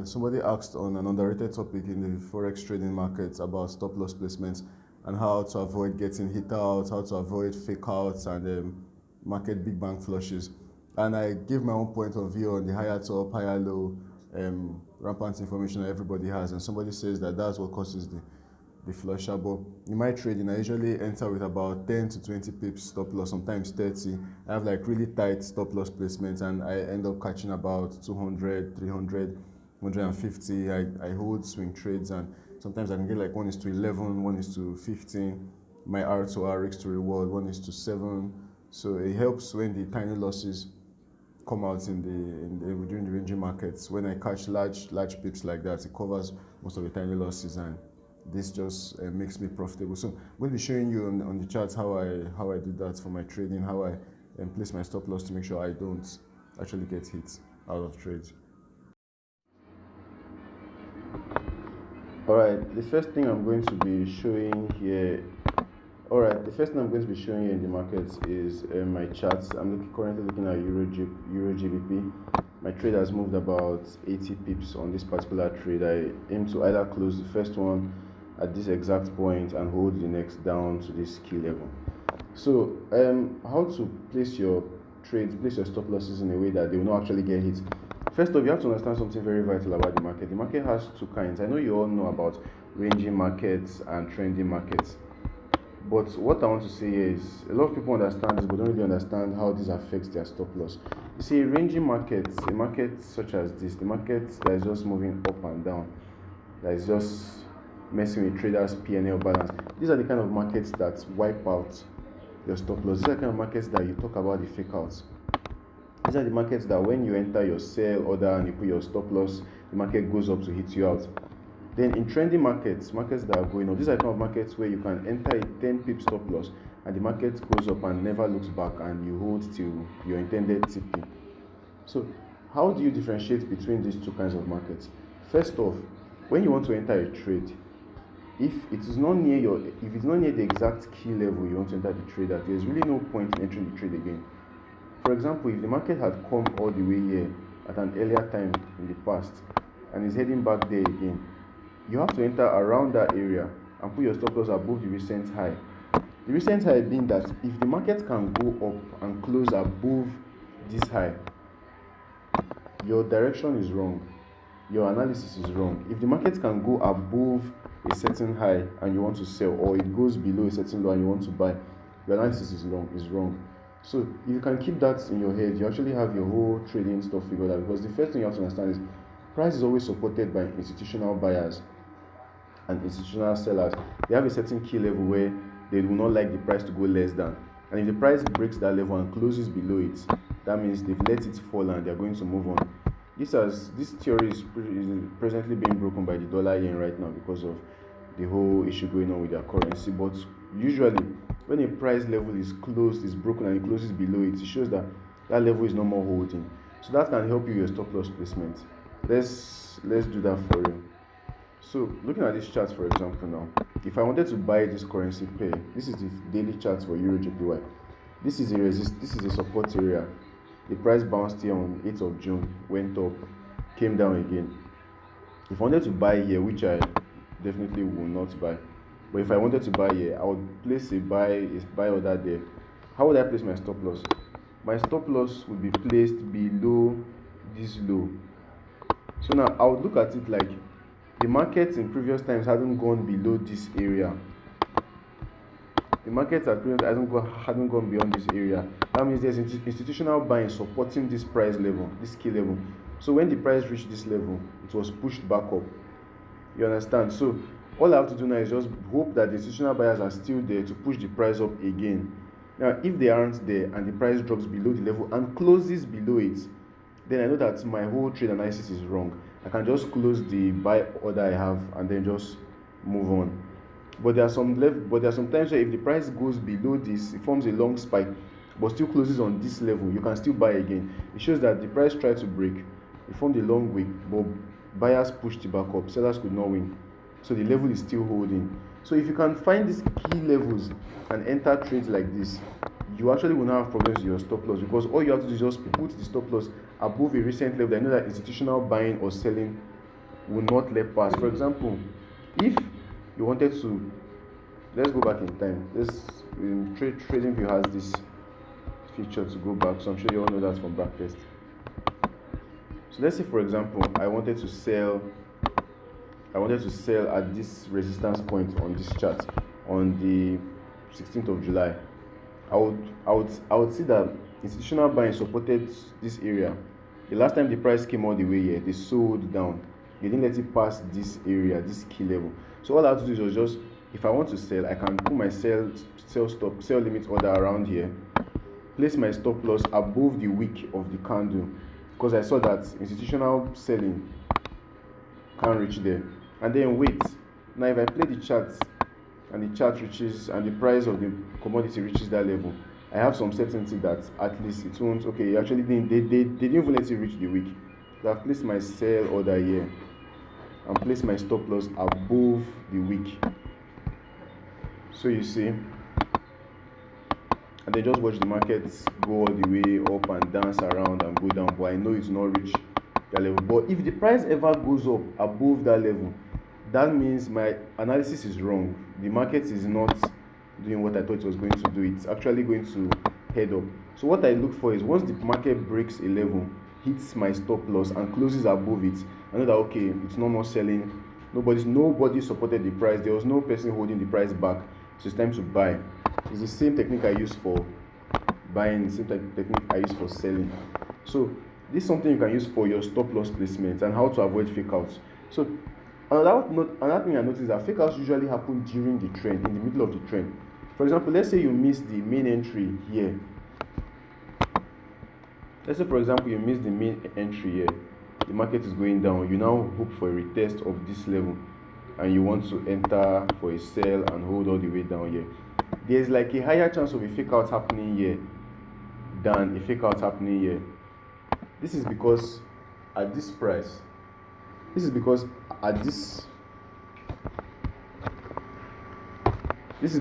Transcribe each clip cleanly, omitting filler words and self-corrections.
Somebody asked on an underrated topic in the forex trading markets about stop loss placements and how to avoid getting hit out, how to avoid fake outs and market big bang flushes. And I give my own point of view on the higher top, higher low, rampant information that everybody has. And somebody says that that's what causes the flusher. But in my trading, I usually enter with about 10 to 20 pips stop loss, sometimes 30. I have like really tight stop loss placements and I end up catching about 200, 300, 150. I hold swing trades and sometimes I can get like 1 is to 11, 1 is to 15. My R to R, risk to reward, 1 is to 7. So it helps when the tiny losses come out during the ranging markets. When I catch large pips like that, it covers most of the tiny losses and this just makes me profitable. So I'm going to be showing you on the charts how I do that for my trading, how I place my stop loss to make sure I don't actually get hit out of trades. Alright, the first thing I'm going to be showing here in the markets is my charts. I'm currently looking at Euro GBP. My trade has moved about 80 pips on this particular trade. I aim to either close the first one at this exact point and hold the next down to this key level. So how to place your trades, place your stop losses in a way that they will not actually get hit. First off, you have to understand something very vital about the market. The market has two kinds. I know you all know about ranging markets and trending markets. But what I want to say is a lot of people understand this but don't really understand how this affects their stop loss. You see, a ranging market, a market such as this, the market that is just moving up and down, that is just messing with traders' P&L balance. These are the kind of markets that wipe out your stop loss. These are the kind of markets that you talk about the fake outs. These are the markets that when you enter your sell order and you put your stop loss, the market goes up to hit you out. Then in trending markets that are going up, these are the kind of markets where you can enter a 10 pip stop loss and the market goes up and never looks back and you hold till your intended TP. So how do you differentiate between these two kinds of markets? First off, when you want to enter a trade, if it's not near the exact key level you want to enter the trade at, there's really no point in entering the trade again. For example, if the market had come all the way here at an earlier time in the past and is heading back there again, you have to enter around that area and put your stop loss above the recent high. The recent high being that if the market can go up and close above this high, your direction is wrong, your analysis is wrong. If the market can go above a certain high and you want to sell, or it goes below a certain low and you want to buy, your analysis is wrong. So if you can keep that in your head, you actually have your whole trading stuff figured out, because the first thing you have to understand is price is always supported by institutional buyers and institutional sellers. They have a certain key level where they do not like the price to go less than, and if the price breaks that level and closes below it, that means they've let it fall and they're going to move on. This theory is presently being broken by the dollar yen right now because of the whole issue going on with their currency. But usually when a price level is broken and it closes below it, it shows that that level is no more holding. So that can help you your stop loss placement. Let's do that for you. So looking at this chart, for example, now, if I wanted to buy this currency pair, this is the daily chart for Euro JPY. This is a support area. The price bounced here on 8th of June, went up, came down again. If I wanted to buy here, which I definitely will not buy, but if I wanted to buy here, I would place a buy order there. How would I place my stop loss? My stop loss would be placed below this low. So now I would look at it like the market in previous times hasn't gone below this area. The market hasn't gone beyond this area. That means there's institutional buying supporting this price level, this key level. So when the price reached this level, it was pushed back up. You understand? So all I have to do now is just hope that the institutional buyers are still there to push the price up again. Now, if they aren't there and the price drops below the level and closes below it, then I know that my whole trade analysis is wrong. I can just close the buy order I have and then just move on. But there are some times where if the price goes below this, it forms a long spike, but still closes on this level, you can still buy again. It shows that the price tried to break, it formed a long wick, but buyers pushed it back up, sellers could not win. So the level is still holding. So if you can find these key levels and enter trades like this, you actually will not have problems with your stop loss, because all you have to do is just put the stop loss above a recent level that you know that institutional buying or selling will not let pass. For example, if you wanted to, let's go back in time. TradingView has this feature to go back, so I'm sure you all know that from backtest. So let's say, for example, I wanted to sell at this resistance point on this chart on the 16th of July. I would see that institutional buying supported this area. The last time the price came all the way here, they sold down. They didn't let it pass this area, this key level. So all I have to do is just, if I want to sell, I can put my sell limit order around here, place my stop loss above the wick of the candle, because I saw that institutional selling can't reach there, and then wait. Now if I play the chart and the chart reaches and the price of the commodity reaches that level, I have some certainty that at least it won't. Okay, actually they didn't even let it reach the wick. So I've placed my sell order here and place my stop loss above the wick. So you see, and then just watch the markets go all the way up and dance around and go down, but I know it's not reach that level. But if the price ever goes up above that level, that means my analysis is wrong. The market is not doing what I thought it was going to do. It's actually going to head up. So what I look for is, once the market breaks a level, hits my stop loss and closes above it, I know that okay, it's no more selling. Nobody supported the price. There was no person holding the price back. So it's time to buy. It's the same technique I use for buying, the same technique I use for selling. So this is something you can use for your stop loss placement and how to avoid fake outs. So another thing I noticed is that fake outs usually happen during the trend, in the middle of the trend. For example, let's say you miss the main entry here. Let's say, for example, you miss the main entry here. The market is going down. You now hope for a retest of this level, and you want to enter for a sell and hold all the way down here. There's like a higher chance of a fake out happening here than a fake out happening here. This is because at this price, there's less. This is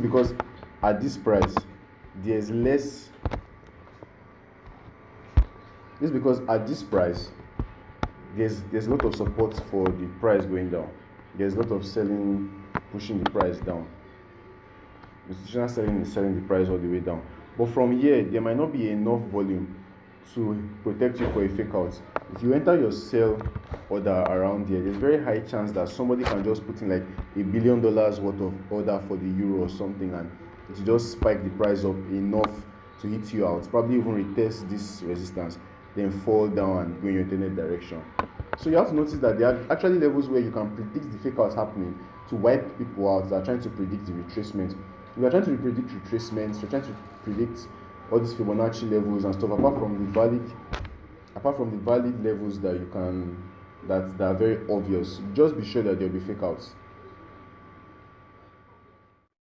because at this price, there's a lot of support for the price going down. There's a lot of selling pushing the price down. Institutional selling is selling the price all the way down. But from here, there might not be enough volume to protect you for a fake out. If you enter your sell order around here, there's a very high chance that somebody can just put in like $1 billion worth of order for the euro or something, and it just spike the price up enough to hit you out, probably even retest this resistance, then fall down and go in your intended direction. So you have to notice that there are actually levels where you can predict the fake out happening to wipe people out that are trying to predict the retracement. If you're trying to predict retracements, you're trying to predict all these Fibonacci levels and stuff, apart from the valid levels that you can, that are very obvious, just be sure that there'll be fake outs.